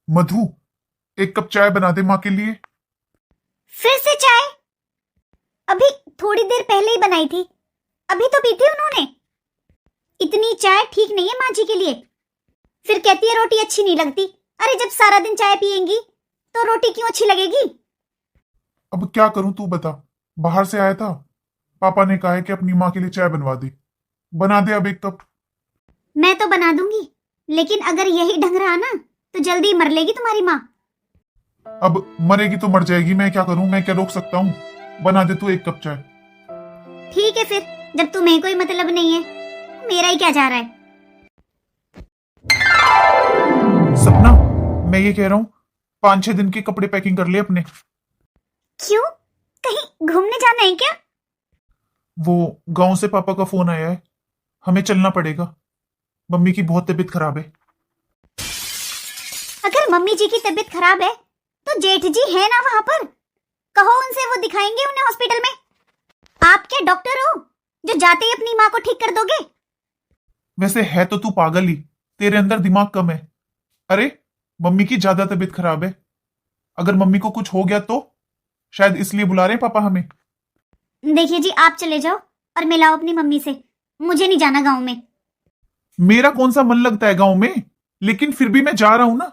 मधु, एक कप चाय बना दे माँ के लिए। फिर से चाय? अभी थोड़ी देर पहले ही बनाई थी, अभी तो पी थी उन्होंने। इतनी चाय ठीक नहीं है माँ जी के लिए। फिर कहती है रोटी अच्छी नहीं लगती। अरे जब सारा दिन चाय पिएंगी तो रोटी क्यों अच्छी लगेगी? अब क्या करूं तू बता। बाहर से आया था, पापा ने कहा है कि अपनी माँ के लिए चाय बनवा दे। बना दे अब एक कप। मैं तो बना दूंगी, लेकिन अगर यही ढंग रहा ना तो जल्दी मर लेगी तुम्हारी माँ। अब मरेगी तो मर जाएगी, मैं क्या करूं, मैं क्या रोक सकता हूँ। बना दे तू एक कप चाय। ठीक है फिर, जब तुम्हें कोई मतलब नहीं है, मेरा ही क्या जा रहा है। सपना, मैं ये कह रहा हूँ 5-6 दिन के कपड़े पैकिंग कर ले अपने। क्यों, कहीं घूमने जाना है क्या? वो गांव से पापा का फोन आया है, हमें चलना पड़ेगा। मम्मी की बहुत तबीयत खराब है। अगर मम्मी जी की तबीयत खराब है तो जेठ जी है ना वहां पर, कहो उनसे, वो दिखाएंगे उन्हें हॉस्पिटल में। आप क्या डॉक्टर हो जो जाते ही अपनी माँ को ठीक कर दोगे? वैसे है तो तू पागल ही, तेरे अंदर दिमाग कम है। अरे मम्मी की ज्यादा तबीयत खराब है, अगर मम्मी को कुछ हो गया तो शायद इसलिए बुला रहे हैं पापा हमें। देखिए जी, आप चले जाओ और मिलाओ अपनी मम्मी से, मुझे नहीं जाना गांव में। मेरा कौन सा मन लगता है गांव में, लेकिन फिर भी मैं जा रहा हूं ना।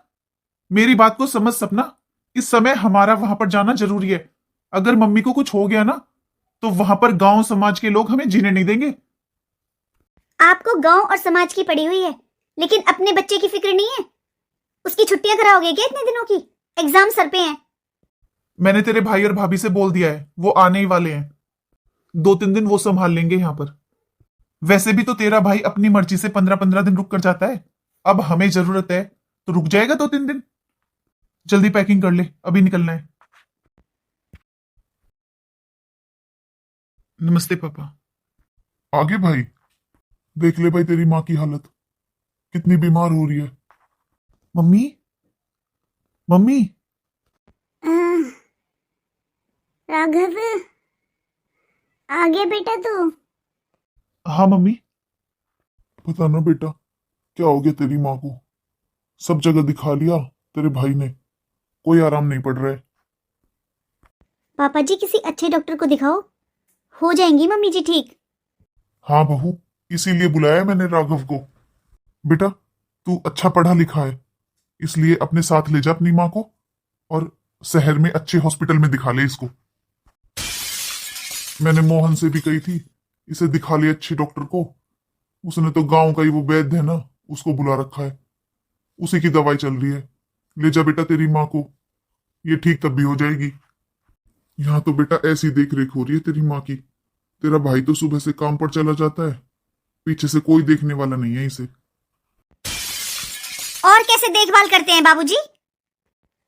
मेरी बात को समझ सपना, इस समय हमारा वहां पर जाना जरूरी है। अगर मम्मी को कुछ हो गया ना तो वहां पर गांव समाज के लोग हमें जीने नहीं देंगे। आपको गांव और समाज की पड़ी हुई है, लेकिन अपने बच्चे की फिक्र नहीं है। उसकी छुट्टियां कराओगे क्या इतने दिनों की? एग्जाम सर पे हैं। मैंने तेरे भाई और भाभी से बोल दिया है, वो आने ही वाले हैं। 2-3 दिन वो संभाल लेंगे यहां पर। वैसे भी तो तेरा भाई अपनी मर्जी से 15-15 दिन रुक कर जाता है। अब हमें जरूरत है तो रुक जाएगा 2-3 दिन। जल्दी पैकिंग कर ले, अभी निकलना है। नमस्ते पापा। आगे भाई, देख ले भाई तेरी माँ की हालत, कितनी बीमार हो रही है। Mummy, mummy. राघव, आ गया बेटा तू? हाँ मम्मी। पता ना बेटा, क्या हो गया तेरी माँ को। सब जगह दिखा लिया तेरे भाई ने, कोई आराम नहीं पड़ रहा है। पापा जी किसी अच्छे डॉक्टर को दिखाओ, हो जाएंगी मम्मी जी ठीक। हाँ बहू, इसीलिए बुलाया है मैंने राघव को। बेटा, तू अच्छा पढ़ा लिखा है, इसलिए अपने साथ ले जा अपनी माँ को और शहर में अच्छे हॉस्पिटल में दिखा ले इसको। मैंने मोहन से भी कही थी इसे दिखा ले अच्छे डॉक्टर को। उसने तो गांव का ही वो वैद्य है ना, उसको बुला रखा है, उसी की दवाई चल रही है। ले जा बेटा तेरी माँ को, ये ठीक तब भी हो जाएगी। यहाँ तो बेटा ऐसी देख रेख हो रही है तेरी माँ की। तेरा भाई तो सुबह से काम पर चला जाता है, पीछे से कोई देखने वाला नहीं है इसे। और कैसे देखभाल करते हैं बाबूजी?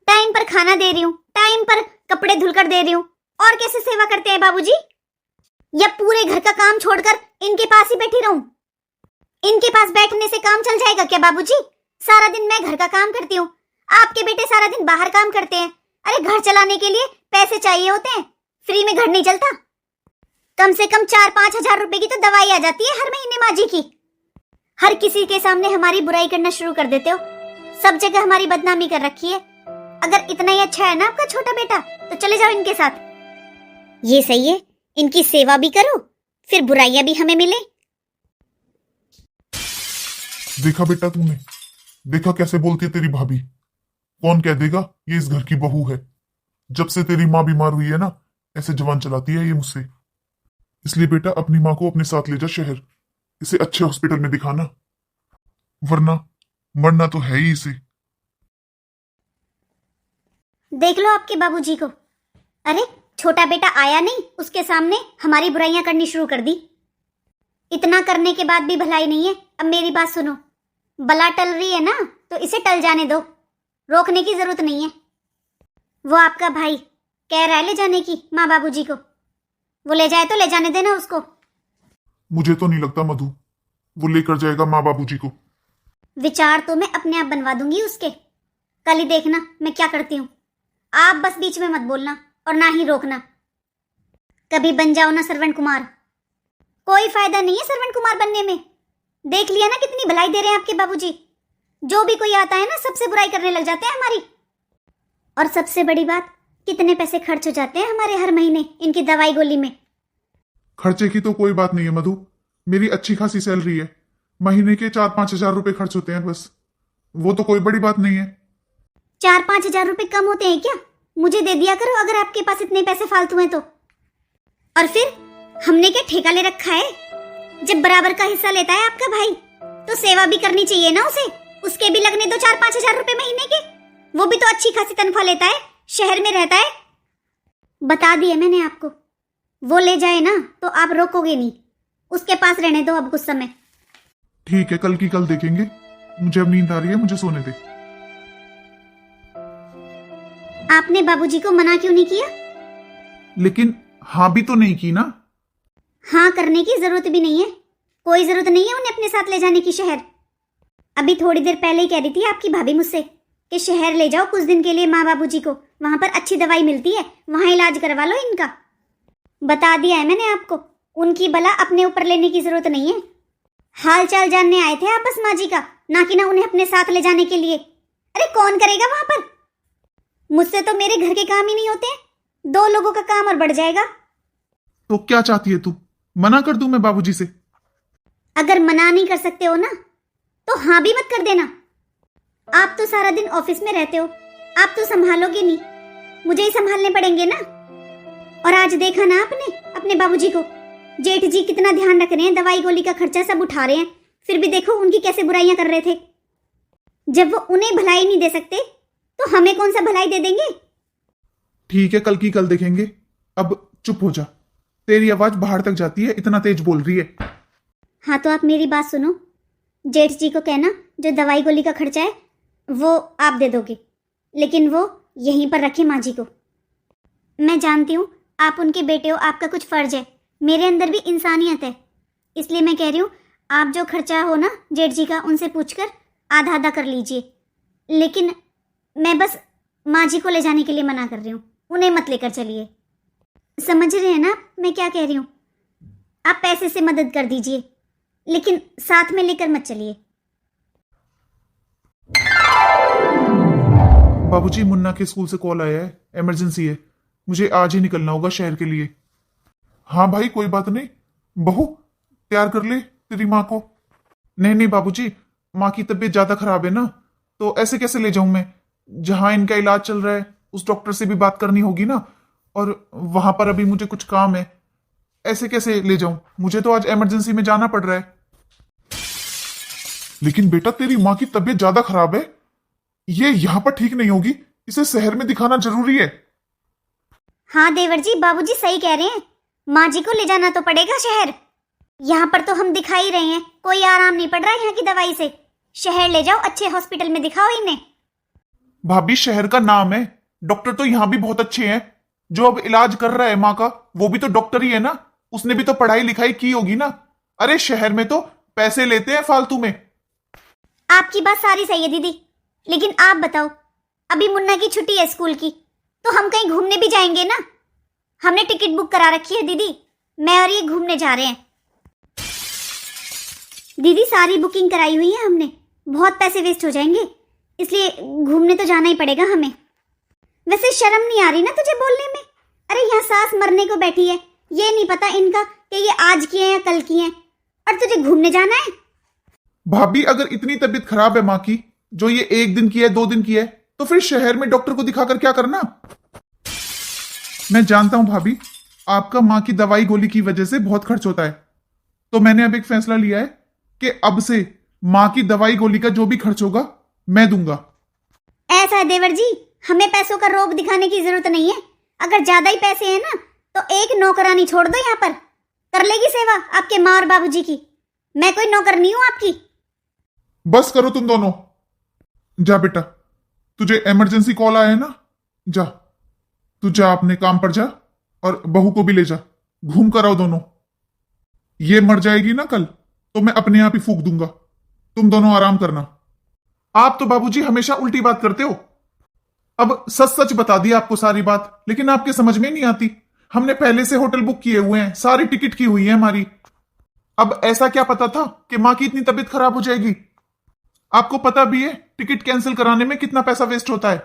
टाइम पर खाना दे रही हूँ, टाइम पर कपड़े धुलकर दे रही हूँ, और कैसे सेवा करते हैं बाबूजी? या पूरे घर का काम छोड़कर इनके पास ही बैठी रहूं? इनके पास बैठने से काम चल जाएगा क्या बाबूजी? सारा दिन मैं घर का काम करती हूँ, आपके बेटे सारा दिन बाहर काम करते हैं। अरे घर चलाने के लिए पैसे चाहिए होते हैं, फ्री में घर नहीं चलता। कम से कम 4-5 हजार रुपए की तो दवाई आ जाती है हर महीने माँ जी की। हर किसी के सामने हमारी बुराई करना शुरू कर देते हो, सब जगह हमारी बदनामी कर रखी है। अगर इतना ही अच्छा है ना आपका छोटा बेटा तो चले जाओ इनके साथ। ये सही है, इनकी सेवा भी करो, फिर बुराइयां भी हमें मिले। देखा बेटा तूने, देखा कैसे बोलती है तेरी भाभी। कौन कह देगा ये इस घर की बहू है। जब से तेरी माँ बीमार हुई है ना, ऐसे जवान चलाती है ये मुझसे। इसलिए बेटा अपनी माँ को अपने साथ ले जा शहर, इसे अच्छे हॉस्पिटल में दिखाना, वरना मरना तो है ही इसे। देख लो आपके बाबूजी को, अरे छोटा बेटा आया नहीं, उसके सामने हमारी बुराइयां करनी शुरू कर दी। इतना करने के बाद भी भलाई नहीं है। अब मेरी बात सुनो, बला टल रही है ना तो इसे टल जाने दो, रोकने की जरूरत नहीं है। वो आपका भाई कह रहा है ले जाने की माँ बाबूजी को, वो ले जाए तो ले जाने देना उसको। मुझे तो नहीं लगता मधु वो लेकर जाएगा माँ बाबूजी को। विचार तो मैं अपने आप बनवा दूंगी उसके, कल ही देखना मैं क्या करती हूँ। आप बस बीच में मत बोलना और ना ही रोकना। कभी बन जाओ ना सरवण कुमार, कोई फायदा नहीं है सरवण कुमार बनने में। देख लिया ना कितनी भलाई दे रहे हैं आपके बाबूजी। जो भी कोई आता है ना सबसे बुराई करने लग जाते हैं हमारी। और सबसे बड़ी बात, कितने पैसे खर्च हो जाते हैं हमारे हर महीने इनकी दवाई गोली में। खर्चे की तो कोई बात नहीं है मधु, मेरी अच्छी खासी सैलरी है, महीने के 4-5 हजार रुपए खर्च होते हैं बस, वो तो कोई बड़ी बात नहीं है। 4-5 हजार रुपए कम होते हैं क्या? मुझे दे दिया करो अगर आपके पास इतने पैसे फालतू हैं तो। और फिर हमने क्या ठेका ले रखा है? जब बराबर का हिस्सा लेता है आपका भाई तो सेवा भी करनी चाहिए ना उसे। उसके भी लगने दो 4-5 हजार रुपए महीने के, वो भी तो अच्छी खासी तनख्वाह लेता है, शहर में रहता है। बता दिया मैंने आपको, वो ले जाए ना तो आप रोकोगे नहीं, उसके पास रहने दो अब कुछ समय। ठीक है, कल की कल देखेंगे, मुझे अब नींद आ रही है, मुझे सोने दे। आपने बाबूजी को मना क्यों नहीं किया? लेकिन हाँ भी तो नहीं की ना। हाँ करने की जरूरत भी नहीं है, कोई जरूरत नहीं है उन्हें अपने साथ ले जाने की शहर। अभी थोड़ी देर पहले ही कह रही थी आपकी भाभी मुझसे कि शहर ले जाओ कुछ दिन के लिए माँ बाबूजी को, वहां पर अच्छी दवाई मिलती है, वहां इलाज करवा लो इनका। बता दिया है मैंने आपको, उनकी बला अपने ऊपर लेने की जरूरत नहीं है। हाल चाल जानने आए थे आपस माँ जी का, ना कि ना उन्हें अपने साथ ले जाने के लिए। अरे कौन करेगा वहां पर? मुझसे तो मेरे घर के काम ही नहीं होते, 2 लोगों का काम और बढ़ जाएगा। तो क्या चाहती है तू, मना कर दूं मैं बाबूजी से? अगर मना नहीं कर सकते हो ना तो हाँ भी मत कर देना। आप तो सारा दिन ऑफिस में रहते हो, आप तो संभालोगे नहीं, मुझे ही संभालने पड़ेंगे ना। और आज देखा ना आपने अपने बाबूजी को, जेठ जी कितना ध्यान रख रहे हैं, दवाई गोली का खर्चा सब उठा रहे हैं, फिर भी देखो उनकी कैसे बुराइयां कर रहे थे। जब वो उन्हें भलाई नहीं दे सकते तो हमें कौन सा भलाई दे देंगे? ठीक है, कल की कल देखेंगे, अब चुप हो जा, तेरी आवाज बाहर तक जाती है, इतना तेज बोल रही है। हाँ तो आप मेरी बात सुनो, जेठ जी को कहना जो दवाई गोली का खर्चा है वो आप दे दोगे, लेकिन वो यहीं पर रखे माँ जी को। मैं जानती हूँ आप उनके बेटे हो, आपका कुछ फर्ज है, मेरे अंदर भी इंसानियत है, इसलिए मैं कह रही हूँ आप जो खर्चा हो ना जेठ जी का उनसे पूछकर आधा आधा कर लीजिए। लेकिन मैं बस माँ जी को ले जाने के लिए मना कर रही हूँ, उन्हें मत लेकर चलिए। समझ रहे हैं ना मैं क्या कह रही हूँ? आप पैसे से मदद कर दीजिए लेकिन साथ में लेकर मत चलिए। बाबूजी, मुन्ना के स्कूल से कॉल आया है, इमरजेंसी है, मुझे आज ही निकलना होगा शहर के लिए। हाँ भाई कोई बात नहीं, बहू तैयार कर ले तेरी माँ को। नहीं नहीं बाबूजी, माँ की तबीयत ज्यादा खराब है ना, तो ऐसे कैसे ले जाऊं मैं? जहां इनका इलाज चल रहा है उस डॉक्टर से भी बात करनी होगी ना, और वहां पर अभी मुझे कुछ काम है, ऐसे कैसे ले जाऊं? मुझे तो आज इमरजेंसी में जाना पड़ रहा है। लेकिन बेटा तेरी माँ की तबीयत ज्यादा खराब है, ये यहां पर ठीक नहीं होगी, इसे शहर में दिखाना जरूरी है। हाँ देवर जी, बाबूजी सही कह रहे हैं, माँ जी को ले जाना तो पड़ेगा शहर। यहाँ पर तो हम दिखा ही रहे हैं, कोई आराम नहीं पड़ रहा है यहाँ की दवाई से। शहर ले जाओ, अच्छे हॉस्पिटल में दिखाओ इन्हें। भाभी शहर का नाम है, डॉक्टर तो यहां भी बहुत अच्छे हैं। जो अब इलाज कर रहा है माँ का वो भी तो डॉक्टर ही है ना, उसने भी तो पढ़ाई लिखाई की होगी ना। अरे शहर में तो पैसे लेते हैं फालतू में। आपकी बात सारी सही है दीदी, लेकिन आप बताओ, अभी मुन्ना की छुट्टी है स्कूल की, तो हम कहीं घूमने भी जाएंगे ना। हमने टिकट बुक करा रखी है दीदी, मैं और ये घूमने जा रहे हैं। दीदी सारी बुकिंग कराई हुई है हमने, बहुत पैसे वेस्ट हो जाएंगे, इसलिए घूमने तो जाना ही पड़ेगा हमें। वैसे शर्म नहीं आ रही ना तुझे बोलने में? अरे यहाँ सास मरने को बैठी है, ये नहीं पता इनका कि ये आज की है या कल की है, और तुझे घूमने जाना है। भाभी अगर इतनी तबीयत खराब है माँ की, जो ये 1 दिन की है 2 दिन की है, तो फिर शहर में डॉक्टर को दिखाकर क्या करना? मैं जानता हूं भाभी, आपका माँ की दवाई गोली की वजह से बहुत खर्च होता है, तो मैंने अब एक फैसला लिया है कि अब से माँ की दवाई गोली का जो भी खर्च होगा मैं दूंगा। ऐसा है देवर जी, हमें पैसों का रोब दिखाने की जरूरत नहीं है। अगर ज्यादा ही पैसे हैं ना तो एक नौकरानी छोड़ दो, यहाँ पर कर लेगी सेवा आपके माँ और बाबूजी की। मैं कोई नौकर नहीं हूं आपकी। बस करो तुम दोनों, जा बेटा, तुझे इमरजेंसी कॉल आया है ना, जा तू जा अपने काम पर जा, और बहू को भी ले जा, घूम कर आओ दोनों। ये मर जाएगी ना कल तो मैं अपने आप ही फूंक दूंगा, तुम दोनों आराम करना। आप तो बाबूजी हमेशा उल्टी बात करते हो। अब सच सच बता दिया आपको सारी बात, लेकिन आपके समझ में नहीं आती। हमने पहले से होटल बुक किए हुए हैं, सारी टिकट की हुई है हमारी। अब ऐसा क्या पता था कि माँ की इतनी तबीयत खराब हो जाएगी? आपको पता भी है टिकट कैंसिल कराने में कितना पैसा वेस्ट होता है।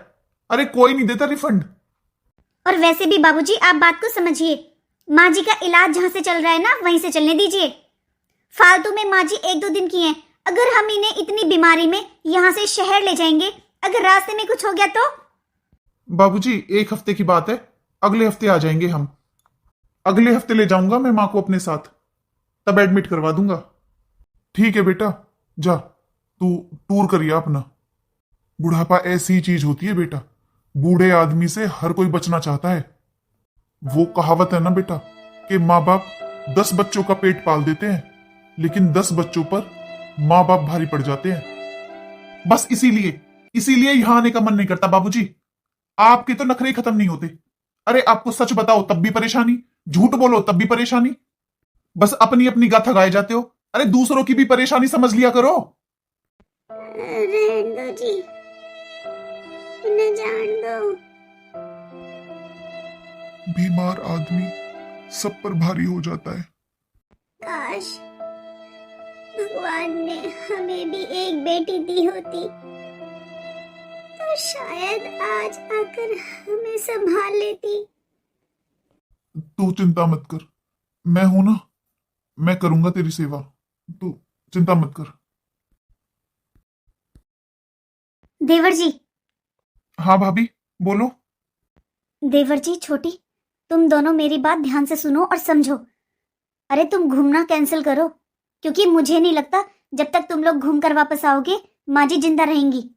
अरे कोई नहीं देता रिफंड। और वैसे भी बाबूजी आप बात को समझिए, माँ जी का इलाज जहाँ से चल रहा है ना वहीं से चलने दीजिए। फालतू में माँ जी 1-2 दिन की हैं, अगर हम इन्हें इतनी बीमारी में यहाँ से शहर ले जाएंगे, अगर रास्ते में कुछ हो गया तो? बाबूजी 1 हफ्ते की बात है, अगले हफ्ते आ जाएंगे हम। अगले हफ्ते ले जाऊंगा मैं माँ को अपने साथ, तब एडमिट करवा दूंगा। ठीक है बेटा, जा तू टूर करिए अपना। बुढ़ापा ऐसी चीज होती है बेटा, बूढ़े आदमी से हर कोई बचना चाहता है। वो कहावत है ना बेटा कि माँ बाप 10 बच्चों का पेट पाल देते हैं, लेकिन 10 बच्चों पर माँ बाप भारी पड़ जाते हैं। बस इसीलिए यहां आने का मन नहीं करता बाबूजी। आपके तो नखरे खत्म नहीं होते। अरे आपको सच बताओ तब भी परेशानी, झूठ बोलो तब भी परेशानी। बस अपनी अपनी गाथा गाए जाते हो। अरे दूसरों की भी परेशानी समझ लिया करो। रहने दो जी, उन्हें जान दो। बीमार आदमी सब पर भारी हो जाता है। काश भगवान ने हमें भी एक बेटी दी होती तो शायद आज आकर हमें संभाल लेती। तू चिंता मत कर, मैं हूं ना, मैं करूंगा तेरी सेवा, तू चिंता मत कर। देवर जी। हाँ भाभी बोलो। देवर जी, छोटी, तुम दोनों मेरी बात ध्यान से सुनो और समझो। अरे तुम घूमना कैंसिल करो, क्योंकि मुझे नहीं लगता जब तक तुम लोग घूम कर वापस आओगे माँ जी जिंदा रहेंगी।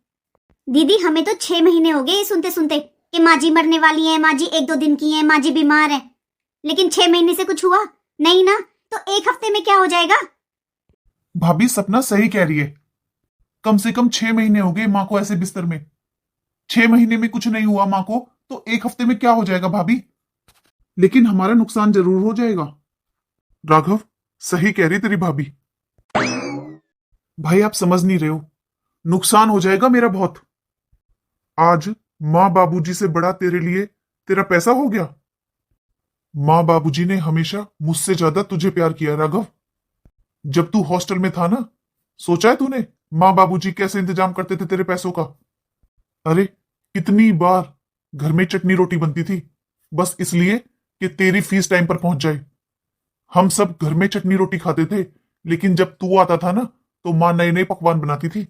दीदी हमें तो 6 महीने हो गए ये सुनते सुनते कि माँ जी मरने वाली है, माँ जी 1-2 दिन की है, माँ जी बीमार है, लेकिन 6 महीने से कुछ हुआ नहीं ना, तो 1 हफ्ते में क्या हो जाएगा? भाभी सपना सही कह रही है। कम से कम 6 महीने हो गए माँ को ऐसे बिस्तर में। 6 महीने में कुछ नहीं हुआ माँ को, तो 1 हफ्ते में क्या हो जाएगा भाभी? लेकिन हमारा नुकसान जरूर हो जाएगा। राघव सही कह रही तेरी भाभी। भाई आप समझ नहीं रहे हो, नुकसान हो जाएगा मेरा बहुत। आज माँ बाबूजी से बड़ा तेरे लिए तेरा पैसा हो गया। माँ बाबूजी ने हमेशा मुझसे ज्यादा तुझे प्यार किया राघव। जब तू हॉस्टल में था ना, सोचा है तूने माँ बाबूजी कैसे इंतजाम करते थे तेरे पैसों का? अरे कितनी बार घर में चटनी रोटी बनती थी बस इसलिए कि तेरी फीस टाइम पर पहुंच जाए। हम सब घर में चटनी रोटी खाते थे, लेकिन जब तू आता था ना तो माँ नए नए पकवान बनाती थी।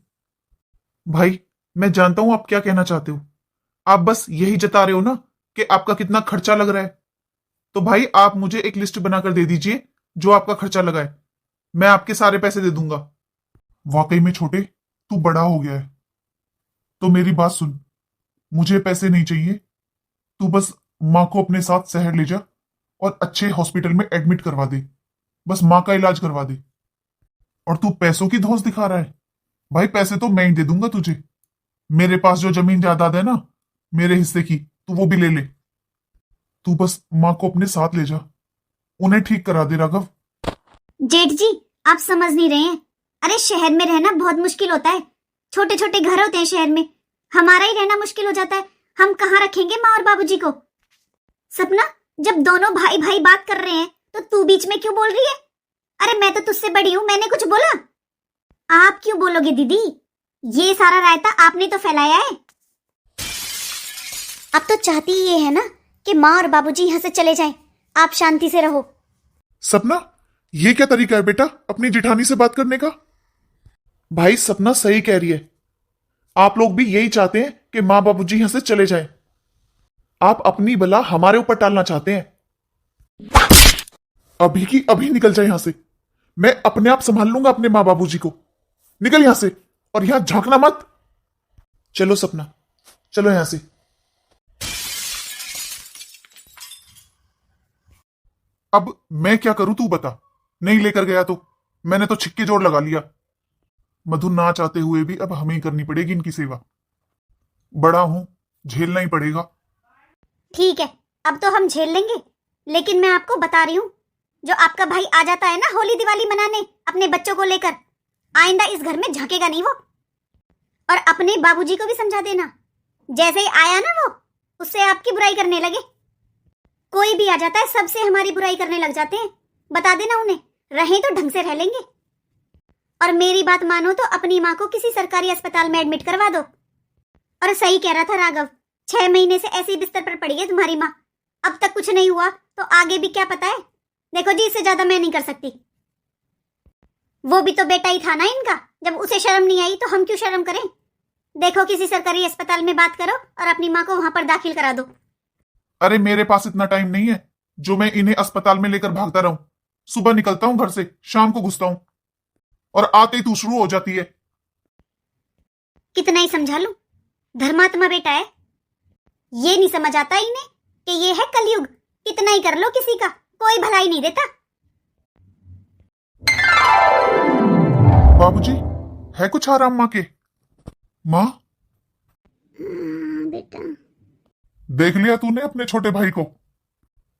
भाई मैं जानता हूं आप क्या कहना चाहते हो। आप बस यही जता रहे हो ना कि आपका कितना खर्चा लग रहा है। तो भाई आप मुझे एक लिस्ट बनाकर दे दीजिए जो आपका खर्चा लगा है, मैं आपके सारे पैसे दे दूंगा। वाकई में छोटे तू बड़ा हो गया है, तो मेरी बात सुन, मुझे पैसे नहीं चाहिए। तू बस माँ को अपने साथ शहर ले जा और अच्छे हॉस्पिटल में एडमिट करवा दे, बस माँ का इलाज करवा दे। और तू पैसों की धौंस दिखा रहा है? भाई पैसे तो मैं ही दे दूंगा तुझे। मेरे पास जो जमीन जायदाद है ना मेरे हिस्से की, तू वो भी ले ले। तू बस माँ को अपने साथ ले जा, उन्हें ठीक करा दे राघव। जेठ जी आप समझ नहीं रहे हैं। अरे शहर में रहना बहुत मुश्किल होता है, छोटे छोटे घर होते हैं शहर में, हमारा ही रहना मुश्किल हो जाता है। हम कहाँ रखेंगे माँ और बाबूजी को? सपना, जब दोनों भाई भाई बात कर रहे हैं तो तू बीच में क्यों बोल रही है? अरे मैं तो तुझसे बड़ी हूं, मैंने कुछ बोला? आप क्यों बोलोगे दीदी, ये सारा रायता आपने तो फैलाया है। अब तो चाहती ही ये है ना कि माँ और बाबूजी यहाँ से चले जाएं, आप शांति से रहो। सपना ये क्या तरीका है बेटा अपनी जेठानी से बात करने का? भाई सपना सही कह रही है, आप लोग भी यही चाहते हैं कि माँ बाबूजी यहां से चले जाएं। आप अपनी बला हमारे ऊपर टालना चाहते हैं। अभी की अभी निकल जाए यहां से, मैं अपने आप संभाल लूंगा अपने माँ बाबूजी को। निकल यहां से और यहां झांकना मत। चलो सपना, चलो यहां से। अब मैं क्या करूं तू बता। नहीं लेकर गया तो मैंने तो छिक्के जोड़ लगा लिया। मधु ना चाहते हुए भी अब हमें ही करनी पड़ेगी इनकी सेवा। बड़ा हूं, झेलना ही पड़ेगा। ठीक है, अब तो हम झेल लेंगे, लेकिन मैं आपको बता रही हूँ, जो आपका भाई आ जाता है ना होली दिवाली मनाने अपने बच्चों को लेकर, आइंदा इस घर में झांकेगा नहीं वो। और अपने बाबूजी को भी समझा देना, जैसे ही आया ना वो, उससे आपकी बुराई करने लगे। कोई भी आ जाता है सबसे हमारी बुराई करने लग जाते हैं। बता देना उन्हें, रहें तो ढंग से रह लेंगे। और मेरी बात मानो तो अपनी माँ को किसी सरकारी अस्पताल में एडमिट करवा दो। और सही कह रहा था राघव, 6 महीने से ऐसी बिस्तर पर पड़ी है तुम्हारी माँ, अब तक कुछ नहीं हुआ तो आगे भी क्या पता है। देखो जी, इससे ज्यादा मैं नहीं कर सकती। वो भी तो बेटा ही था ना इनका, जब उसे शर्म नहीं आई तो हम क्यों शर्म करें। देखो किसी सरकारी अस्पताल में बात करो और अपनी माँ को वहां पर दाखिल करा दो। अरे मेरे पास इतना टाइम नहीं है जो मैं इन्हें अस्पताल में लेकर भागता रहूं। सुबह निकलता हूं घर से, शाम को घुसता हूं और आते ही तू शुरू हो जाती है। कितना ही समझा लूं, धर्मात्मा बेटा है। ये नहीं समझ आता इन्हें कि ये है कलयुग, कितना ही कर लो किसी का, कोई भलाई नहीं देता। बाबूजी, है कुछ आराम माँ के? माँ, बेटा देख लिया तूने अपने छोटे भाई को?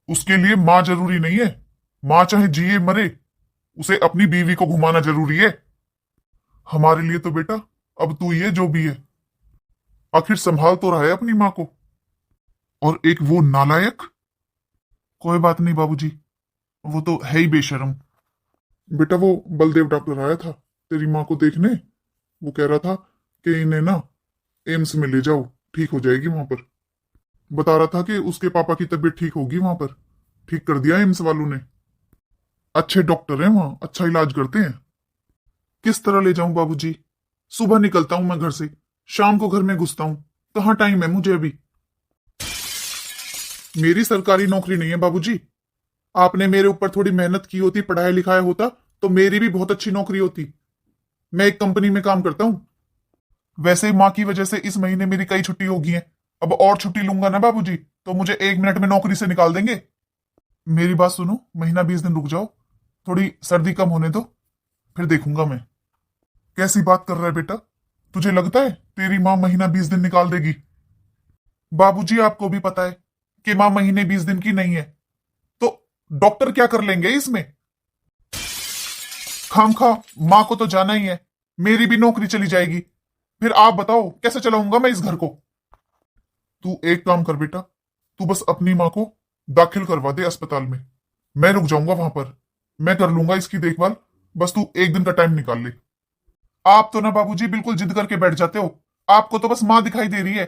उसके लिए माँ जरूरी नहीं है। माँ चाहे जिए मरे, उसे अपनी बीवी को घुमाना जरूरी है। हमारे लिए तो बेटा अब तू ही है जो भी है। आखिर संभाल तो रहा है अपनी माँ को। और एक वो नालायक। कोई बात नहीं बाबूजी, वो तो है ही बेशर्म। बेटा वो बलदेव डॉक्टर आया था तेरी माँ को देखने। वो कह रहा था कि इन्हें ना एम्स में ले जाओ, ठीक हो जाएगी वहां पर। बता रहा था कि उसके पापा की तबीयत ठीक होगी वहां पर। ठीक कर दिया एम्स वालों ने। अच्छे डॉक्टर हैं वहां, अच्छा इलाज करते हैं। किस तरह ले जाऊं बाबूजी? सुबह निकलता हूं मैं घर से, शाम को घर में घुसता हूं। कहाँ टाइम है मुझे अभी? मेरी सरकारी नौकरी नहीं है बाबूजी। आपने मेरे ऊपर थोड़ी मेहनत की होती, पढ़ाया लिखाया होता तो मेरी भी बहुत अच्छी नौकरी होती। मैं एक कंपनी में काम करता हूं। वैसे ही माँ की वजह से इस महीने मेरी कई छुट्टी हो गई है। अब और छुट्टी लूंगा ना बाबूजी तो मुझे 1 मिनट में नौकरी से निकाल देंगे। मेरी बात सुनो, महीना 20 दिन रुक जाओ, थोड़ी सर्दी कम होने दो, फिर देखूंगा मैं। कैसी बात कर रहा है बेटा? तुझे लगता है तेरी माँ महीना 20 दिन निकाल देगी? बाबूजी आपको भी पता है कि माँ महीने 20 दिन की नहीं है, तो डॉक्टर क्या कर लेंगे इसमें? खामखा माँ को तो जाना ही है, मेरी भी नौकरी चली जाएगी। फिर आप बताओ कैसे चलाऊंगा मैं इस घर को? तू एक काम कर बेटा, तू बस अपनी माँ को दाखिल करवा दे अस्पताल में। मैं रुक जाऊंगा वहां पर, मैं कर लूंगा इसकी देखभाल। बस तू 1 दिन का टाइम निकाल ले। आप तो ना बाबूजी बिल्कुल जिद करके बैठ जाते हो। आपको तो बस माँ दिखाई दे रही है।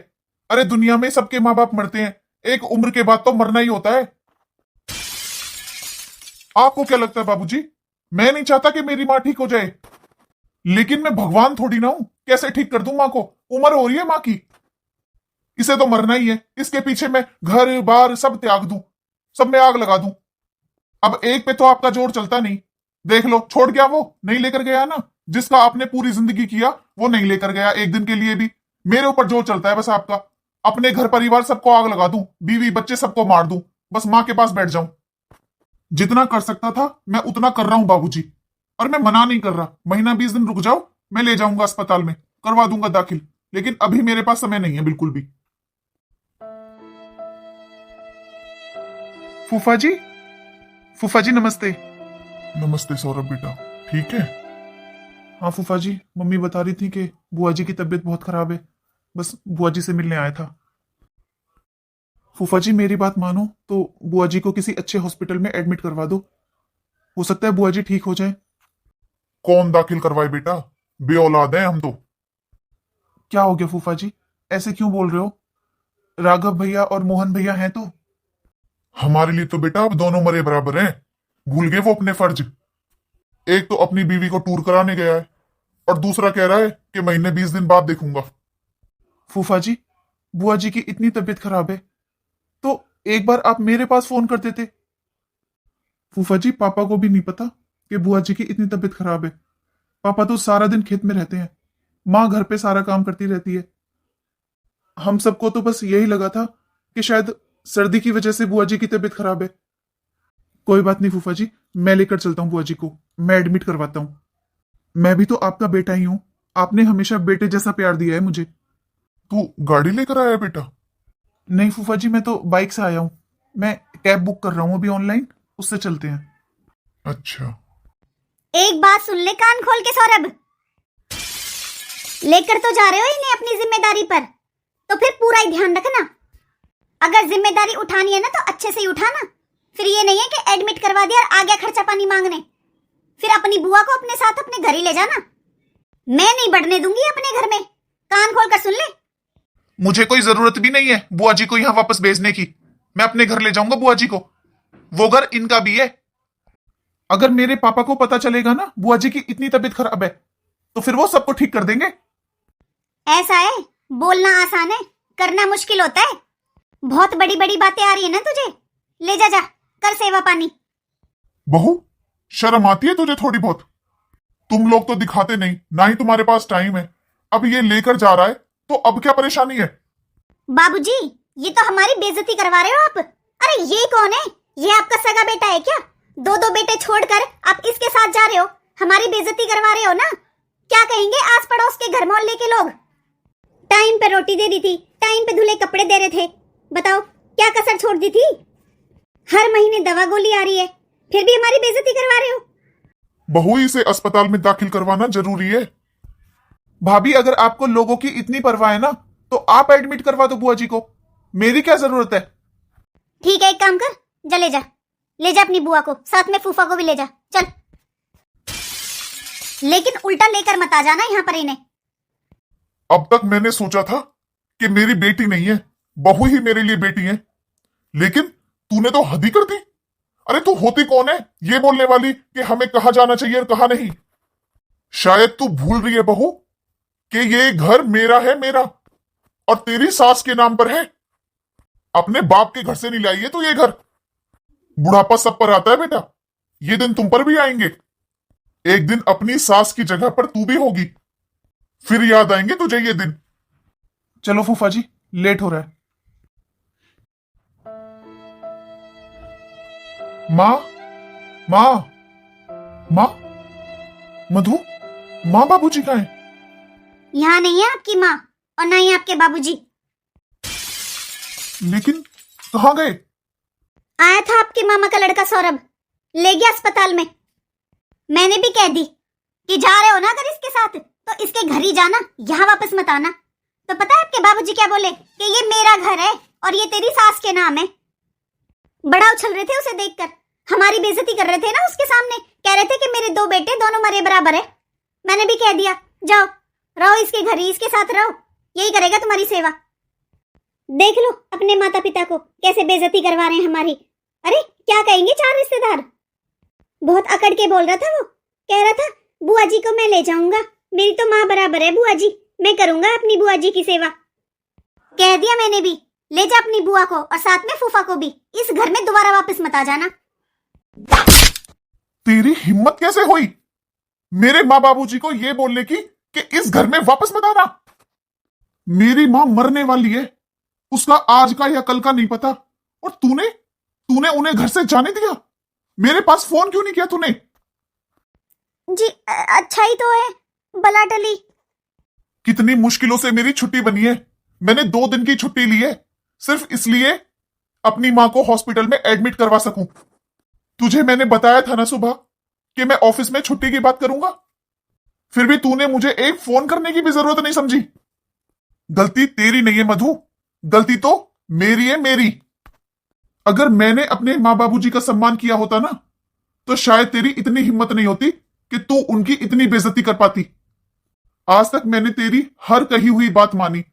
अरे दुनिया में सबके माँ बाप मरते हैं, एक उम्र के बाद तो मरना ही होता है। आपको क्या लगता है बाबूजी, मैं नहीं चाहता कि मेरी माँ ठीक हो जाए? लेकिन मैं भगवान थोड़ी ना हूं, कैसे ठीक कर दूं माँ को? उम्र हो रही है माँ की, इसे तो मरना ही है। इसके पीछे मैं घर बार सब त्याग दूं, सब में आग लगा दूं। अब एक पे तो आपका जोर चलता नहीं। देख लो, छोड़ गया, वो नहीं लेकर गया ना। जिसका आपने पूरी जिंदगी किया वो नहीं लेकर गया एक दिन के लिए भी। मेरे ऊपर जोर चलता है बस आपका। अपने घर परिवार सबको आग लगा दूं, बीवी बच्चे सबको मार दूं, बस माँ के पास बैठ जाऊं। जितना कर सकता था मैं उतना कर रहा हूं बाबूजी, और मैं मना नहीं कर रहा। महीना 20 दिन रुक जाओ, मैं ले जाऊंगा अस्पताल में, करवा दूंगा दाखिल। लेकिन अभी मेरे पास समय नहीं है बिल्कुल भी। फूफा जी, फूफा जी नमस्ते। नमस्ते सौरभ बेटा, ठीक है? हाँ फूफा जी, मम्मी बता रही थी कि बुआ जी की तबीयत बहुत खराब है, बस बुआ जी से मिलने आया था। फूफा जी मेरी बात मानो तो बुआ जी को किसी अच्छे हॉस्पिटल में एडमिट करवा दो, हो सकता है बुआ जी ठीक हो जाए। कौन दाखिल करवाए बेटा? बेऔलाद हैं हम तो। क्या हो गया फूफा जी, ऐसे क्यों बोल रहे हो? राघव भैया और मोहन भैया हैं तो। हमारे लिए तो बेटा अब दोनों मरे बराबर हैं। भूल गए वो अपने फर्ज। एक तो अपनी बीवी को टूर कराने गया है और दूसरा कह रहा है कि महीने 20 दिन बाद देखूंगा। फूफा जी, बुआ जी की इतनी तबीयत खराब है तो एक बार आप मेरे पास फोन कर देते। फूफा जी पापा को भी नहीं पता कि बुआ जी की इतनी तबीयत खराब है। पापा तो सारा दिन खेत में रहते हैं, माँ घर पे सारा काम करती रहती है। हम सबको तो बस यही लगा था कि शायद सर्दी की वजह से बुआ जी की तबीयत खराब है। कोई बात नहीं फूफा जी, मैं लेकर चलता हूँ बुआ जी को, मैं एडमिट करवाता हूँ। मैं भी तो आपका बेटा ही हूं, आपने हमेशा बेटे जैसा प्यार दिया है मुझे। तू गाड़ी लेकर आया बेटा? नहीं फूफा जी, मैं तो बाइक से आया हूं। मैं कैब बुक कर रहा हूं अभी ऑनलाइन, उससे चलते हैं। अच्छा। एक बात सुन ले कान खोल के सौरभ, लेकर तो जा रहे हो इन्हें अपनी जिम्मेदारी पर, तो फिर पूरा ही ध्यान रखना। अगर जिम्मेदारी उठानी है ना तो अच्छे से ही उठाना। फिर ये नहीं है कि एडमिट करवा दिया और आ गया खर्चा पानी मांगने। फिर अपनी बुआ को अपने साथ अपने घर ही ले जाना। मैं नहीं बढ़ने दूंगी अपने घर में, कान खोल कर सुन ले। मुझे कोई जरूरत भी नहीं है बुआ जी को यहाँ वापस भेजने की। मैं अपने घर ले जाऊंगा बुआ जी को, वो घर इनका भी है। अगर मेरे पापा को पता चलेगा ना बुआ जी की इतनी तबीयत खराब है, तो फिर वो सबको ठीक कर देंगे। ऐसा है, बोलना आसान है, करना मुश्किल होता है। बहुत बड़ी बड़ी बातें आ रही है ना तुझे। ले जा, जा कर सेवा पानी। बहू, शर्म आती है तुझे थोड़ी बहुत? तुम लोग तो दिखाते नहीं, ना ही तुम्हारे पास टाइम है। अब ये लेकर जा रहा है तो अब क्या परेशानी है? बाबूजी, ये तो हमारी बेइज्जती करवा रहे हो आप। अरे ये कौन है? ये आपका सगा बेटा है क्या? दो दो बेटे छोड़कर आप इसके साथ जा रहे हो, हमारी बेइज्जती करवा रहे हो ना। क्या कहेंगे आस पड़ोस के घर मोहल्ले के लोग? टाइम पे रोटी दे दी थी, टाइम पे धुले कपड़े दे रहे थे, बताओ क्या कसर छोड़ दी थी? हर महीने दवा गोली आ रही है, फिर भी हमारी बेइज्जती करवा रहे हो। बहू, इसे अस्पताल में दाखिल करवाना जरूरी है। भाभी, अगर आपको लोगों की इतनी परवाह है ना, तो आप एडमिट करवा दो बुआ जी को, मेरी क्या जरूरत है? ठीक है, एक काम कर, जा ले जा अपनी बुआ को, साथ में फूफा को भी ले जा, चल। लेकिन उल्टा लेकर मत आ जाना यहाँ पर इन्हें। अब तक मैंने सोचा था कि मेरी बेटी नहीं है, बहू ही मेरे लिए बेटी है, लेकिन तूने तो हद ही कर दी। अरे तू होती कौन है ये बोलने वाली कि हमें कहा जाना चाहिए और कहा नहीं? शायद तू भूल रही है बहू कि ये घर मेरा है, मेरा, और तेरी सास के नाम पर है। अपने बाप के घर से नहीं लाई है तो ये घर। बुढ़ापा सब पर आता है बेटा, ये दिन तुम पर भी आएंगे। एक दिन अपनी सास की जगह पर तू भी होगी, फिर याद आएंगे तुझे ये दिन। चलो फूफा जी, लेट हो रहा है। माँ, माँ, माँ, मधु, माँ बाबूजी कहाँ हैं? यहाँ नहीं है आपकी माँ और ना ही आपके बाबूजी। लेकिन कहाँ गए? आया था आपके मामा का लड़का सौरभ, ले गया अस्पताल में। मैंने भी कह दी कि जा रहे हो ना अगर इसके साथ तो इसके घर ही जाना, यहाँ वापस मत आना। तो पता है आपके बाबूजी क्या बोले? कि ये मेरा घर है और ये तेरी सास के नाम है। बड़ा उछल रहे थे उसे देखकर, हमारी बेइज्जती कर रहे थे ना उसके सामने, कह रहे थे कि मेरे दो बेटे दोनों मरे बराबर है। मैंने भी कह दिया, जाओ रहो इसके घर ही, इसके साथ रहो, यही करेगा तुम्हारी सेवा। देख लो अपने माता पिता को कैसे बेइज्जती करवा रहे हैं हमारी। अरे क्या कहेंगे चार रिश्तेदार। बहुत अकड़ के बोल रहा था वो, कह रहा था बुआ जी को मैं ले जाऊंगा, मेरी तो माँ बराबर है बुआ जी, मैं करूंगा अपनी बुआ जी की सेवा। कह दिया मैंने भी, ले जा अपनी बुआ को और साथ में फूफा को भी, इस घर में दोबारा वापस मत आ जाना। तेरी हिम्मत कैसे हुई मेरे माँ बाबूजी को ये बोलने की कि इस घर में वापस मत आना? मेरी माँ मरने वाली है, उसका आज का या कल का नहीं पता, और तूने तूने उन्हें घर से जाने दिया? मेरे पास फोन क्यों नहीं किया तूने? जी अच्छा ही तो है, बला टली। कितनी मुश्किलों से मेरी छुट्टी बनी है, मैंने 2 दिन की छुट्टी ली है सिर्फ इसलिए अपनी माँ को हॉस्पिटल में एडमिट करवा सकूं। तुझे मैंने बताया था ना सुबह कि मैं ऑफिस में छुट्टी की बात करूंगा, फिर भी तूने मुझे एक फोन करने की भी जरूरत नहीं समझी। गलती तेरी नहीं है मधु, गलती तो मेरी है, मेरी। अगर मैंने अपने माँ बाबूजी का सम्मान किया होता ना, तो शायद तेरी इतनी हिम्मत नहीं होती कि तू उनकी इतनी बेइज्जती कर पाती। आज तक मैंने तेरी हर कही हुई बात मानी,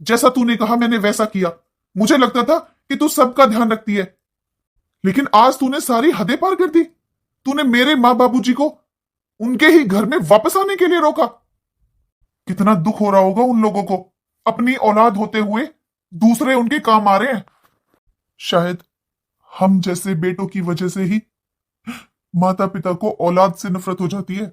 जैसा तूने कहा मैंने वैसा किया। मुझे लगता था कि तू सबका ध्यान रखती है, लेकिन आज तूने सारी हदें पार कर दी। तूने मेरे माँ बाबूजी को उनके ही घर में वापस आने के लिए रोका। कितना दुख हो रहा होगा उन लोगों को, अपनी औलाद होते हुए दूसरे उनके काम आ रहे हैं। शायद हम जैसे बेटों की वजह से ही माता पिता को औलाद से नफरत हो जाती है।